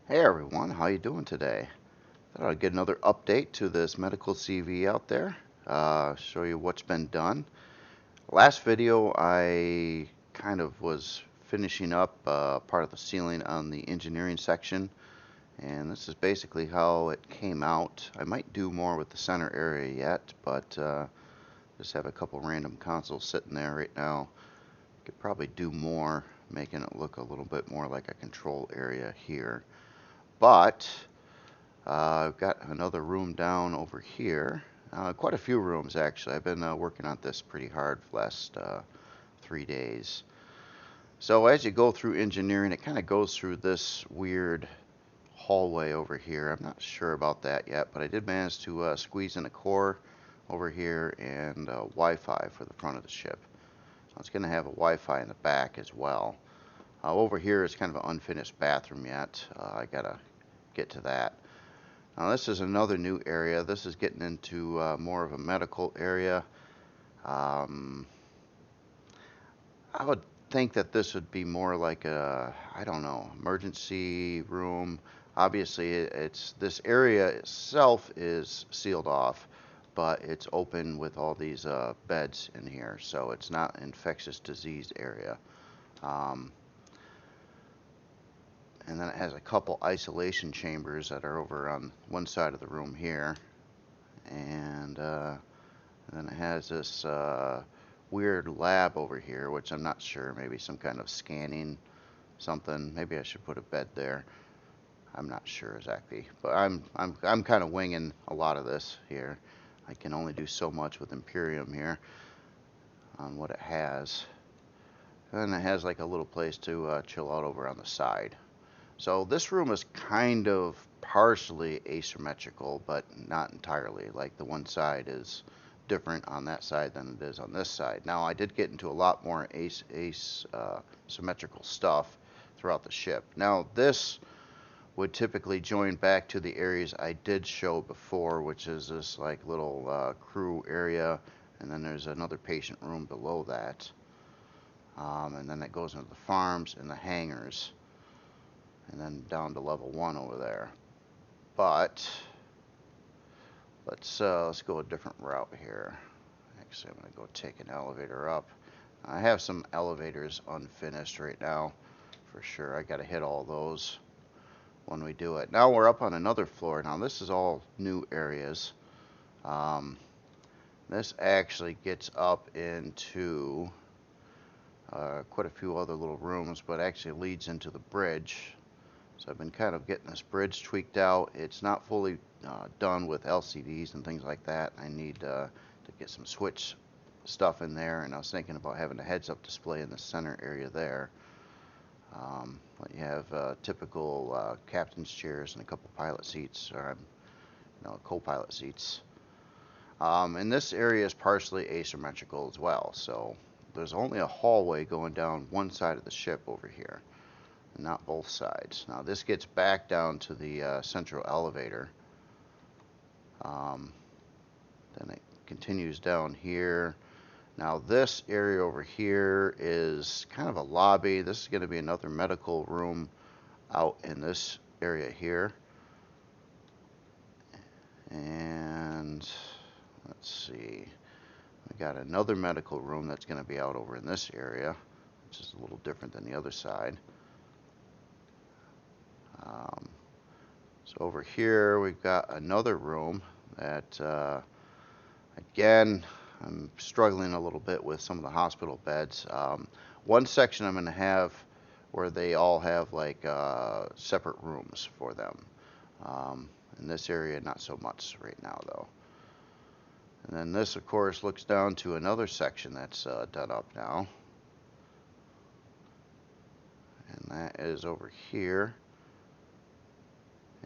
Hey everyone, how you doing today? Thought I'd get another update to this medical CV out there. Show you what's been done. Last video I kind of was finishing up part of the ceiling on the engineering section, and this is basically how it came out. I might do more with the center area yet, but just have a couple random consoles sitting there right now. Could probably do more, making it look a little bit more like a control area here. But I've got another room down over here. Quite a few rooms, actually. I've been working on this pretty hard for the last 3 days. So as you go through engineering, it kind of goes through this weird hallway over here. I'm not sure about that yet, but I did manage to squeeze in a core over here and Wi-Fi for the front of the ship. So it's going to have a Wi-Fi in the back as well. Over here is kind of an unfinished bathroom yet. I got to get to that. Now this is another new area. This is getting into more of a medical area. Um, I would think that this would be more like a, I don't know, emergency room. Obviously, it's this area itself is sealed off, but it's open with all these beds in here, so it's not an infectious disease area. Um, and then it has a couple isolation chambers that are over on one side of the room here. And then it has this weird lab over here, which I'm not sure, maybe some kind of scanning something. Maybe I should put a bed there. I'm not sure exactly, but I'm kind of winging a lot of this here. I can only do so much with Empyrion here on what it has. And it has like a little place to chill out over on the side. So this room is kind of partially asymmetrical, but not entirely. Like the one side is different on that side than it is on this side. Now I did get into a lot more symmetrical stuff throughout the ship. Now this would typically join back to the areas I did show before, which is this like little crew area, and then there's another patient room below that. And then it goes into the farms and the hangars, and then down to level 1 over there. But let's go a different route here. Actually, I'm going to go take an elevator up. I have some elevators unfinished right now, for sure. I got to hit all those when we do it. Now we're up on another floor. Now this is all new areas. This actually gets up into quite a few other little rooms, but actually leads into the bridge. So I've been kind of getting this bridge tweaked out. It's not fully done with LCDs and things like that. I need to get some switch stuff in there, and I was thinking about having a heads-up display in the center area there. But you have typical captain's chairs and a couple pilot seats, or co-pilot seats. And this area is partially asymmetrical as well, so there's only a hallway going down one side of the ship over here, not both sides. Now this gets back down to the central elevator. Then it continues down here. Now this area over here is kind of a lobby. This is going to be another medical room out in this area here. And let's see, we got another medical room that's going to be out over in this area, which is a little different than the other side. So over here we've got another room that again, I'm struggling a little bit with some of the hospital beds. One section I'm going to have where they all have like separate rooms for them. In this area, not so much right now though. And then this, of course, looks down to another section that's done up now. And that is over here.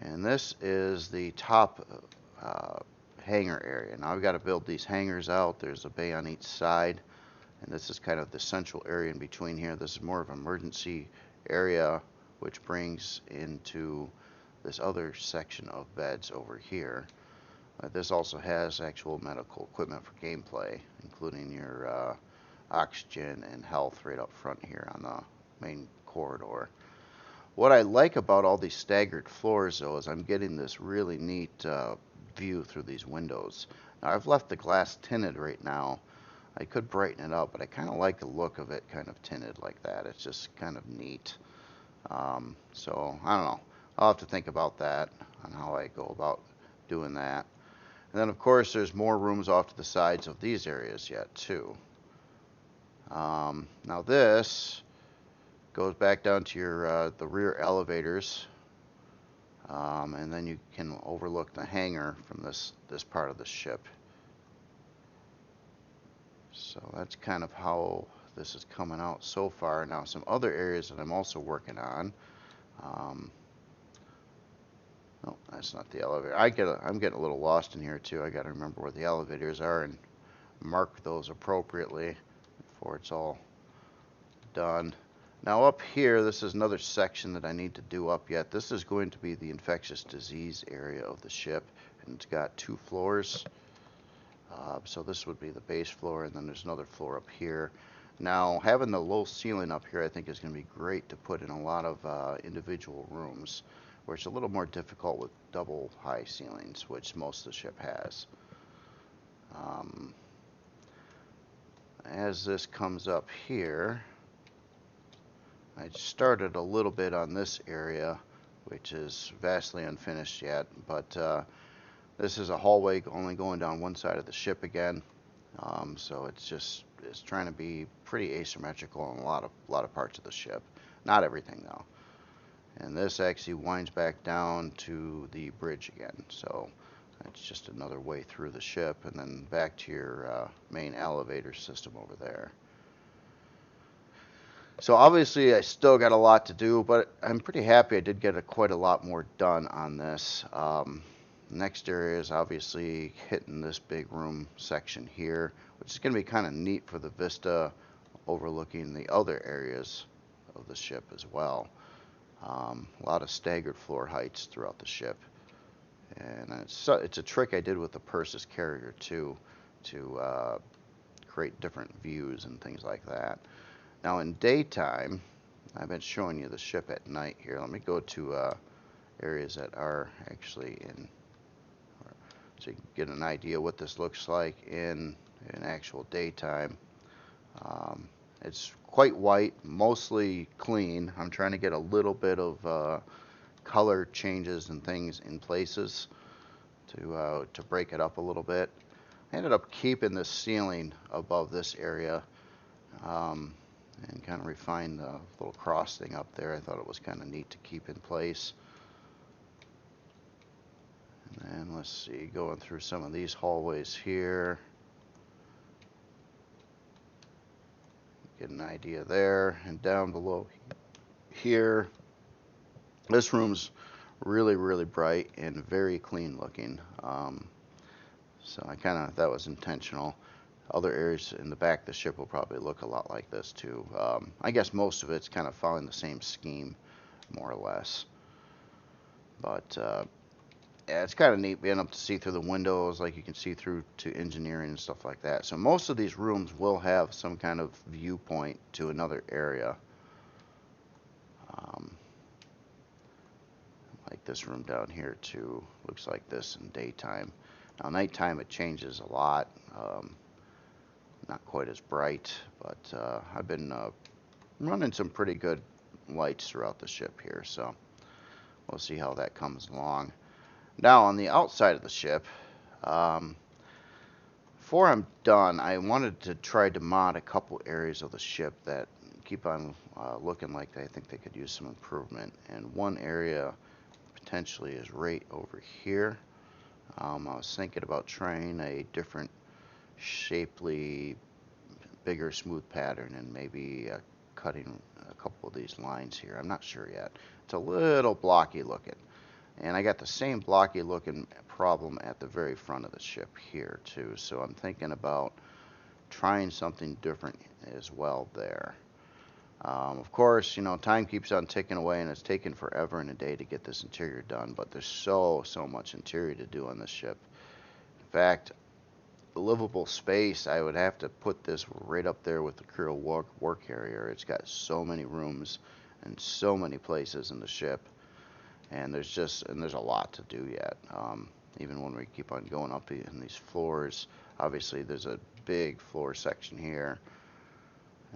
And this is the top hangar area. Now I've got to build these hangars out. There's a bay on each side, and this is kind of the central area in between here. This is more of an emergency area, which brings into this other section of beds over here. This also has actual medical equipment for gameplay, including your oxygen and health right up front here on the main corridor. What I like about all these staggered floors, though, is I'm getting this really neat view through these windows. Now, I've left the glass tinted right now. I could brighten it up, but I kind of like the look of it kind of tinted like that. It's just kind of neat. So, I don't know. I'll have to think about that on how I go about doing that. And then, of course, there's more rooms off to the sides of these areas yet, too. Now, this goes back down to your the rear elevators, and then you can overlook the hangar from this part of the ship. So that's kind of how this is coming out so far. Now, some other areas that I'm also working on. No, that's not the elevator. I'm getting a little lost in here too. I got to remember where the elevators are and mark those appropriately before it's all done. Now up here, this is another section that I need to do up yet. This is going to be the infectious disease area of the ship, and it's got 2 floors. So this would be the base floor, and then there's another floor up here. Now, having the low ceiling up here, I think is going to be great to put in a lot of individual rooms, where it's a little more difficult with double high ceilings, which most of the ship has. As this comes up here, I started a little bit on this area, which is vastly unfinished yet, but this is a hallway only going down one side of the ship again. So it's trying to be pretty asymmetrical in a lot of parts of the ship. Not everything though. And this actually winds back down to the bridge again. So it's just another way through the ship and then back to your main elevator system over there. So obviously I still got a lot to do, but I'm pretty happy I did get quite a lot more done on this. Next area is obviously hitting this big room section here, which is going to be kind of neat for the vista overlooking the other areas of the ship as well. A lot of staggered floor heights throughout the ship. And it's a trick I did with the Persis carrier too, to create different views and things like that. Now in daytime, I've been showing you the ship at night here. Let me go to areas that are actually in, so you can get an idea what this looks like in actual daytime. It's quite white, mostly clean. I'm trying to get a little bit of color changes and things in places to break it up a little bit. I ended up keeping the ceiling above this area and kind of refined the little cross thing up there. I thought it was kind of neat to keep in place. And then let's see, going through some of these hallways here. Get an idea there. And down below here, this room's really, really bright and very clean looking. So that was intentional. Other areas in the back of the ship will probably look a lot like this too. I guess most of it's kind of following the same scheme, more or less. But yeah, it's kind of neat being able to see through the windows, like you can see through to engineering and stuff like that. So most of these rooms will have some kind of viewpoint to another area. Like this room down here too, looks like this in daytime. Now nighttime it changes a lot. Not quite as bright, but I've been running some pretty good lights throughout the ship here, so we'll see how that comes along. Now on the outside of the ship, before I'm done, I wanted to try to mod a couple areas of the ship that keep on looking like I think they could use some improvement. And one area potentially is right over here. I was thinking about trying a different shapely, bigger smooth pattern and maybe cutting a couple of these lines here. I'm not sure yet. It's a little blocky looking. And I got the same blocky looking problem at the very front of the ship here too. So I'm thinking about trying something different as well there. Of course, you know, time keeps on ticking away and it's taken forever and a day to get this interior done, but there's so much interior to do on this ship. In fact, livable space, I would have to put this right up there with the Creel war carrier. It's got so many rooms in so many places in the ship, and there's a lot to do yet. Even when we keep on going up in these floors, obviously there's a big floor section here,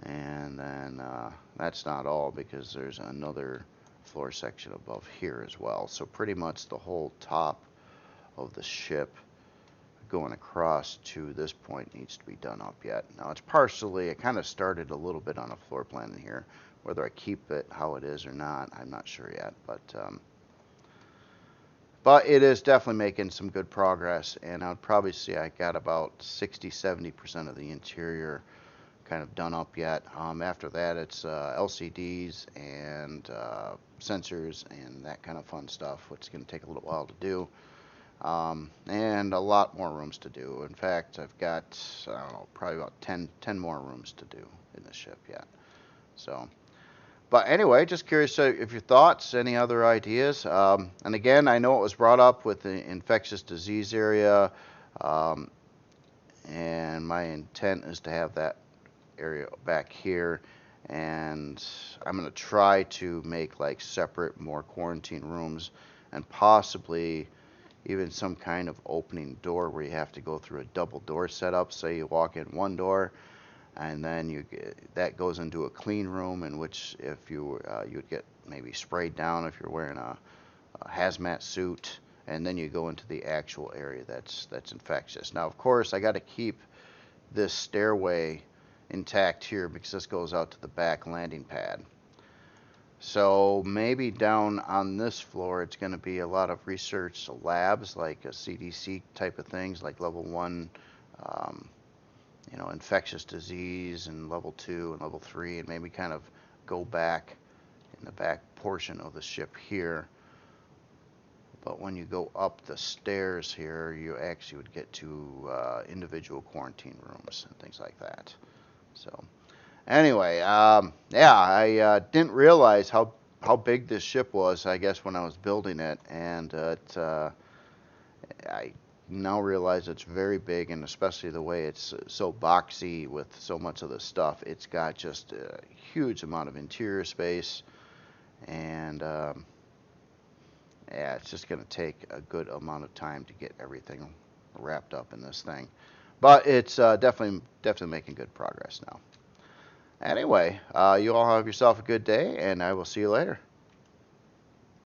and then that's not all, because there's another floor section above here as well. So pretty much the whole top of the ship going across to this point needs to be done up yet. Now it's partially, I kind of started a little bit on a floor plan in here. Whether I keep it how it is or not, I'm not sure yet, but it is definitely making some good progress, and I would probably say I got about 60-70% of the interior kind of done up yet. After that, it's LCDs and sensors and that kind of fun stuff, which is going to take a little while to do. And a lot more rooms to do. In fact, I've got, I don't know, probably about 10 more rooms to do in the ship yet. So, but anyway, just curious if your thoughts, any other ideas. And again, I know it was brought up with the infectious disease area, and my intent is to have that area back here, and I'm going to try to make like separate, more quarantine rooms, and possibly even some kind of opening door where you have to go through a double door setup. Say you walk in one door, and then that goes into a clean room, in which if you'd get maybe sprayed down if you're wearing a hazmat suit, and then you go into the actual area that's infectious. Now, of course, I got to keep this stairway intact here, because this goes out to the back landing pad. So maybe down on this floor, it's going to be a lot of research labs, like a CDC type of things, like level 1, infectious disease, and level 2 and level 3, and maybe kind of go back in the back portion of the ship here. But when you go up the stairs here, you actually would get to individual quarantine rooms and things like that. So anyway, yeah, I didn't realize how big this ship was, I guess, when I was building it, and I now realize it's very big, and especially the way it's so boxy with so much of the stuff. It's got just a huge amount of interior space, and yeah, it's just going to take a good amount of time to get everything wrapped up in this thing. But it's definitely making good progress now. Anyway, you all have yourself a good day, and I will see you later.